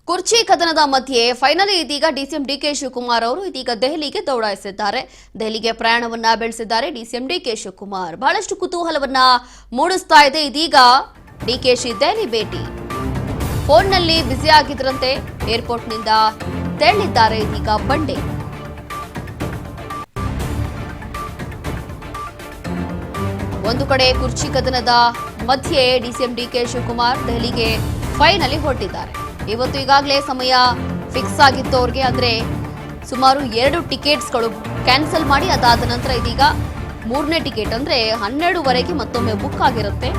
ಕುರ್ಚಿ ಕದನದ ಮಧ್ಯೆ ಫೈನಲಿ ಇದೀಗ ಡಿಸಿಎಂ ಡಿಕೆ ಶಿವಕುಮಾರ್ ಅವರು ಇದೀಗ ದೆಹಲಿಗೆ ದೌಡಾಯಿಸಿದ್ದಾರೆ. ದೆಹಲಿಗೆ ಪ್ರಯಾಣವನ್ನ ಬೆಳೆಸಿದ್ದಾರೆ ಡಿಸಿಎಂ ಡಿಕೆ ಶಿವಕುಮಾರ್. ಬಹಳಷ್ಟು ಕುತೂಹಲವನ್ನ ಮೂಡಿಸ್ತಾ ಇದೆ ಇದೀಗ ಡಿಕೆಶಿ ದೆಹಲಿ ಭೇಟಿ. ಫೋನ್ನಲ್ಲಿ ಬ್ಯುಸಿ ಆಗಿದ್ರಂತೆ, ಏರ್ಪೋರ್ಟ್ನಿಂದ ತೆರಳಿದ್ದಾರೆ ಇದೀಗ ಬಂಡೆ. ಒಂದು ಕಡೆ ಕುರ್ಚಿ ಕದನದ ಮಧ್ಯೆ ಡಿಸಿಎಂ ಡಿಕೆ ಶಿವಕುಮಾರ್ ದೆಹಲಿಗೆ ಫೈನಲಿ ಹೊರಟಿದ್ದಾರೆ. ಇವತ್ತು ಈಗಾಗಲೇ ಸಮಯ ಫಿಕ್ಸ್ ಆಗಿತ್ತು ಅವ್ರಿಗೆ, ಅಂದ್ರೆ ಸುಮಾರು 2 ಟಿಕೆಟ್ಸ್ಗಳು ಕ್ಯಾನ್ಸಲ್ ಮಾಡಿ ಅದಾದ ನಂತರ ಇದೀಗ 3ನೇ ಟಿಕೆಟ್ ಅಂದ್ರೆ 12ವರೆಗೆ ಮತ್ತೊಮ್ಮೆ ಬುಕ್ ಆಗಿರುತ್ತೆ.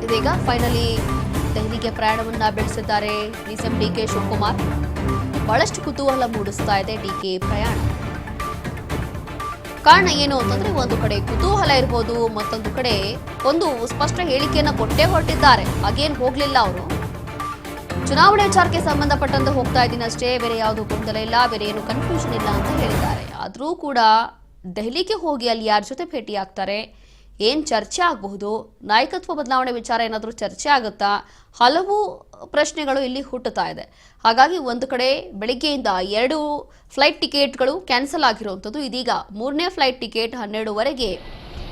ಇದೀಗ ಫೈನಲಿ ದೆಹಲಿಗೆ ಪ್ರಯಾಣವನ್ನ ಬೆಳೆಸಿದ್ದಾರೆ ಡಿಸಿಎಂ ಡಿಕೆ ಶಿವಕುಮಾರ್. ಬಹಳಷ್ಟು ಕುತೂಹಲ ಮೂಡಿಸ್ತಾ ಇದೆ ಡಿಕೆ ಪ್ರಯಾಣ. ಕಾರಣ ಏನು ಅಂತಂದ್ರೆ, ಒಂದು ಕಡೆ ಕುತೂಹಲ ಇರಬಹುದು, ಮತ್ತೊಂದು ಕಡೆ ಒಂದು ಸ್ಪಷ್ಟ ಹೇಳಿಕೆಯನ್ನ ಕೊಟ್ಟೇ ಹೊರಟಿದ್ದಾರೆ. ಹಾಗೇನು ಹೋಗ್ಲಿಲ್ಲ ಅವರು. ಚುನಾವಣೆ ವಿಚಾರಕ್ಕೆ ಸಂಬಂಧಪಟ್ಟಂತೆ ಹೋಗ್ತಾ ಇದ್ದೀನಿ ಅಷ್ಟೇ, ಬೇರೆ ಯಾವುದು ಗೊಂದಲ ಇಲ್ಲ, ಬೇರೆ ಏನು ಕನ್ಫ್ಯೂಷನ್ ಇಲ್ಲ ಅಂತ ಹೇಳಿದ್ದಾರೆ. ಆದರೂ ಕೂಡ ದೆಹಲಿಗೆ ಹೋಗಿ ಅಲ್ಲಿ ಯಾರ ಜೊತೆ ಭೇಟಿ ಆಗ್ತಾರೆ, ಏನ್ ಚರ್ಚೆ ಆಗಬಹುದು, ನಾಯಕತ್ವ ಬದಲಾವಣೆ ವಿಚಾರ ಏನಾದರೂ ಚರ್ಚೆ ಆಗುತ್ತಾ, ಹಲವು ಪ್ರಶ್ನೆಗಳು ಇಲ್ಲಿ ಹುಟ್ಟುತ್ತಾ ಇದೆ. ಹಾಗಾಗಿ ಒಂದು ಕಡೆ ಬೆಳಿಗ್ಗೆಯಿಂದ 2 ಫ್ಲೈಟ್ ಟಿಕೆಟ್ಗಳು ಕ್ಯಾನ್ಸಲ್ ಆಗಿರುವಂಥದ್ದು. ಇದೀಗ 3ನೇ ಫ್ಲೈಟ್ ಟಿಕೆಟ್ 12ವರೆಗೆ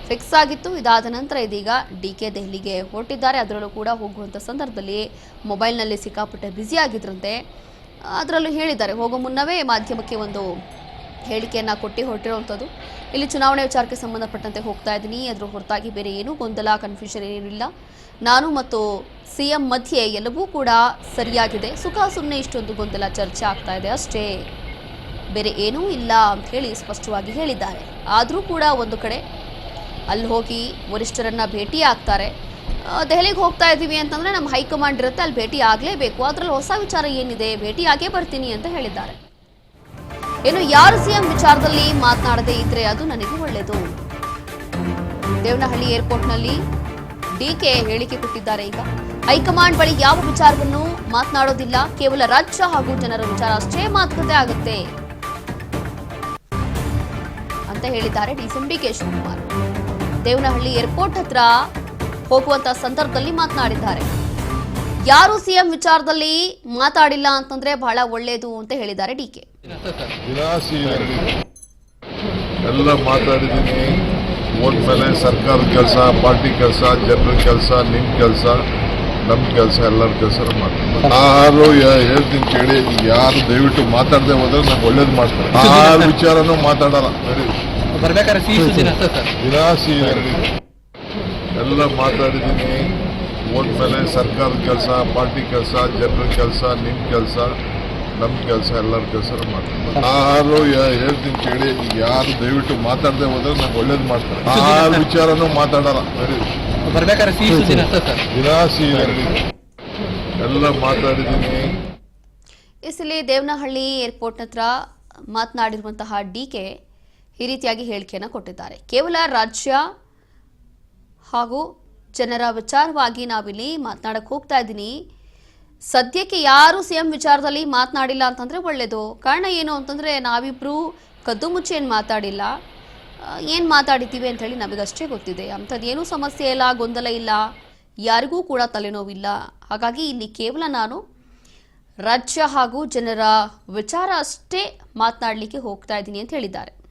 ಫಿಕ್ಸ್ ಆಗಿತ್ತು. ಇದಾದ ನಂತರ ಇದೀಗ ಡಿಕೆ ದೆಹಲಿಗೆ ಹೊರಟಿದ್ದಾರೆ. ಅದರಲ್ಲೂ ಕೂಡ ಹೋಗುವಂಥ ಸಂದರ್ಭದಲ್ಲಿ ಮೊಬೈಲ್ನಲ್ಲಿ ಸಿಕ್ಕಾಪಟ್ಟೆ ಬ್ಯುಸಿ ಆಗಿದ್ರಂತೆ. ಅದರಲ್ಲೂ ಹೇಳಿದ್ದಾರೆ, ಹೋಗೋ ಮುನ್ನವೇ ಮಾಧ್ಯಮಕ್ಕೆ ಒಂದು ಹೇಳಿಕೆಯನ್ನು ಕೊಟ್ಟು ಹೊರಟಿರುವಂಥದ್ದು. ಇಲ್ಲಿ ಚುನಾವಣೆ ವಿಚಾರಕ್ಕೆ ಸಂಬಂಧಪಟ್ಟಂತೆ ಹೋಗ್ತಾ ಇದ್ದೀನಿ, ಅದರ ಹೊರತಾಗಿ ಬೇರೆ ಏನೂ ಗೊಂದಲ ಕನ್ಫ್ಯೂಷನ್ ಏನಿಲ್ಲ. ನಾನು ಮತ್ತು ಸಿಎಂ ಮಧ್ಯೆ ಎಲ್ಲವೂ ಕೂಡ ಸರಿಯಾಗಿದೆ, ಸುಖ ಸುಮ್ಮನೆ ಇಷ್ಟೊಂದು ಗೊಂದಲ ಚರ್ಚೆ ಆಗ್ತಾ ಇದೆ ಅಷ್ಟೇ, ಬೇರೆ ಏನೂ ಇಲ್ಲ ಅಂತ ಹೇಳಿ ಸ್ಪಷ್ಟವಾಗಿ ಹೇಳಿದ್ದಾರೆ. ಆದರೂ ಕೂಡ ಒಂದು ಕಡೆ ಅಲ್ಲಿ ಹೋಗಿ ವರಿಷ್ಠರನ್ನ ಭೇಟಿ ಆಗ್ತಾರೆ. ದೆಹಲಿಗೆ ಹೋಗ್ತಾ ಇದ್ದೀವಿ ಅಂತಂದರೆ ನಮ್ಮ ಹೈಕಮಾಂಡ್ ಇರುತ್ತೆ, ಅಲ್ಲಿ ಭೇಟಿ ಆಗಲೇಬೇಕು, ಅದರಲ್ಲಿ ಹೊಸ ವಿಚಾರ ಏನಿದೆ, ಭೇಟಿ ಆಗೇ ಬರ್ತೀನಿ ಅಂತ ಹೇಳಿದ್ದಾರೆ. ಏನು ಯಾರು ಸಿಎಂ ವಿಚಾರದಲ್ಲಿ ಮಾತನಾಡದೇ ಇದ್ರೆ ಅದು ನನಗೆ ಒಳ್ಳೆಯದು. ದೇವನಹಳ್ಳಿ ಏರ್ಪೋರ್ಟ್ನಲ್ಲಿ ಡಿಕೆ ಹೇಳಿಕೆ ಕೊಟ್ಟಿದ್ದಾರೆ. ಈಗ ಹೈಕಮಾಂಡ್ ಬಳಿ ಯಾವ ವಿಚಾರವನ್ನು ಮಾತನಾಡೋದಿಲ್ಲ, ಕೇವಲ ರಾಜ್ಯ ಹಾಗೂ ಜನರ ವಿಚಾರ ಅಷ್ಟೇ ಮಾತುಕತೆ ಆಗುತ್ತೆ ಅಂತ ಹೇಳಿದ್ದಾರೆ DCM DK Shivakumar. Devanahalli airport ಹತ್ರ ಹೋಗುವಂತ ಸಂದರ್ಭದಲ್ಲಿ ಮಾತನಾಡಿದ್ದಾರೆ. ಯಾರು ಸಿಎಂ ವಿಚಾರದಲ್ಲಿ ಮಾತಾಡಿಲ್ಲ ಅಂತಂದ್ರೆ ಬಹಳ ಒಳ್ಳೆಯದು ಅಂತ ಹೇಳಿದ್ದಾರೆ ಡಿಕೆ. ಎಲ್ಲ ಮಾತಾಡಿದ್ದೀನಿ. ಓಟ್ ಮೇಲೆ ಸರ್ಕಾರದ ಕೆಲಸ, ಪಾರ್ಟಿ ಕೆಲಸ, ಜನರ ಕೆಲಸ, ನಿಮ್ ಕೆಲಸ, ನಮ್ ಕೆಲಸ, ಎಲ್ಲರ ಕೆಲಸ ಮಾಡ್ತಾರೆ. ಯಾರು ಹೇಳ್ತೀನಿ ಕೇಳಿ, ಯಾರು ದಯವಿಟ್ಟು ಮಾತಾಡದೆ ಹೋದ್ರೆ ನಂಗೆ ಒಳ್ಳೇದು ಮಾಡ್ತಾರೆ. ಯಾರ ವಿಚಾರನೂ ಮಾತಾಡಲ್ಲ. ಎಲ್ಲ ಮಾತಾಡಿದ್ದೀನಿ. ಓಟ್ ಮೇಲೆ ಸರ್ಕಾರದ ಕೆಲಸ, ಪಾರ್ಟಿ ಕೆಲಸ, ಜನರ ಕೆಲಸ, ನಿಮ್ ಕೆಲಸ, ನಮ್ ಕೆಲಸ, ಎಲ್ಲರ ಕೆಲಸ ಮಾಡ್ತಾರೆ. ಯಾರು ಹೇಳ್ತೀನಿ ಕೇಳಿ, ಯಾರು ದಯವಿಟ್ಟು ಮಾತಾಡದೆ ಹೋದ್ರೆ ನಂಗೆ ಒಳ್ಳೇದು ಮಾಡ್ತಾರೆ. ಯಾರ ವಿಚಾರನೂ ಮಾತಾಡಲ್ಲ. ಎಲ್ಲ ಮಾತಾಡಿದ್ದೀನಿ. ಇಲ್ಲಿ ದೇವನಹಳ್ಳಿ ಏರ್ಪೋರ್ಟ್ ಹತ್ರ ಮಾತನಾಡಿರುವಂತಹ ಡಿಕೆ ಈ ರೀತಿಯಾಗಿ ಹೇಳಿಕೆಯನ್ನು ಕೊಟ್ಟಿದ್ದಾರೆ. ಕೇವಲ ರಾಜ್ಯ ಹಾಗೂ ಜನರ ವಿಚಾರವಾಗಿ ನಾವಿಲ್ಲಿ ಮಾತನಾಡಕ್ಕೆ ಹೋಗ್ತಾ ಇದ್ದೀನಿ. ಸದ್ಯಕ್ಕೆ ಯಾರು ಸಿಎಂ ವಿಚಾರದಲ್ಲಿ ಮಾತನಾಡಿಲ್ಲ ಅಂತಂದರೆ ಒಳ್ಳೆಯದು. ಕಾರಣ ಏನು ಅಂತಂದರೆ, ನಾವಿಬ್ಬರು ಕದ್ದು ಮುಚ್ಚಿ ಏನು ಮಾತಾಡಿಲ್ಲ, ಏನು ಮಾತಾಡಿದ್ದೀವಿ ಅಂಥೇಳಿ ನಮಗಷ್ಟೇ ಗೊತ್ತಿದೆ. ಅಂಥದ್ದೇನೂ ಸಮಸ್ಯೆ ಇಲ್ಲ, ಗೊಂದಲ ಇಲ್ಲ, ಯಾರಿಗೂ ಕೂಡ ತಲೆನೋವಿಲ್ಲ. ಹಾಗಾಗಿ ಇಲ್ಲಿ ಕೇವಲ ನಾನು ರಾಜ್ಯ ಹಾಗೂ ಜನರ ವಿಚಾರ ಅಷ್ಟೇ ಮಾತನಾಡಲಿಕ್ಕೆ ಹೋಗ್ತಾ ಇದ್ದೀನಿ ಅಂತ ಹೇಳಿದ್ದಾರೆ.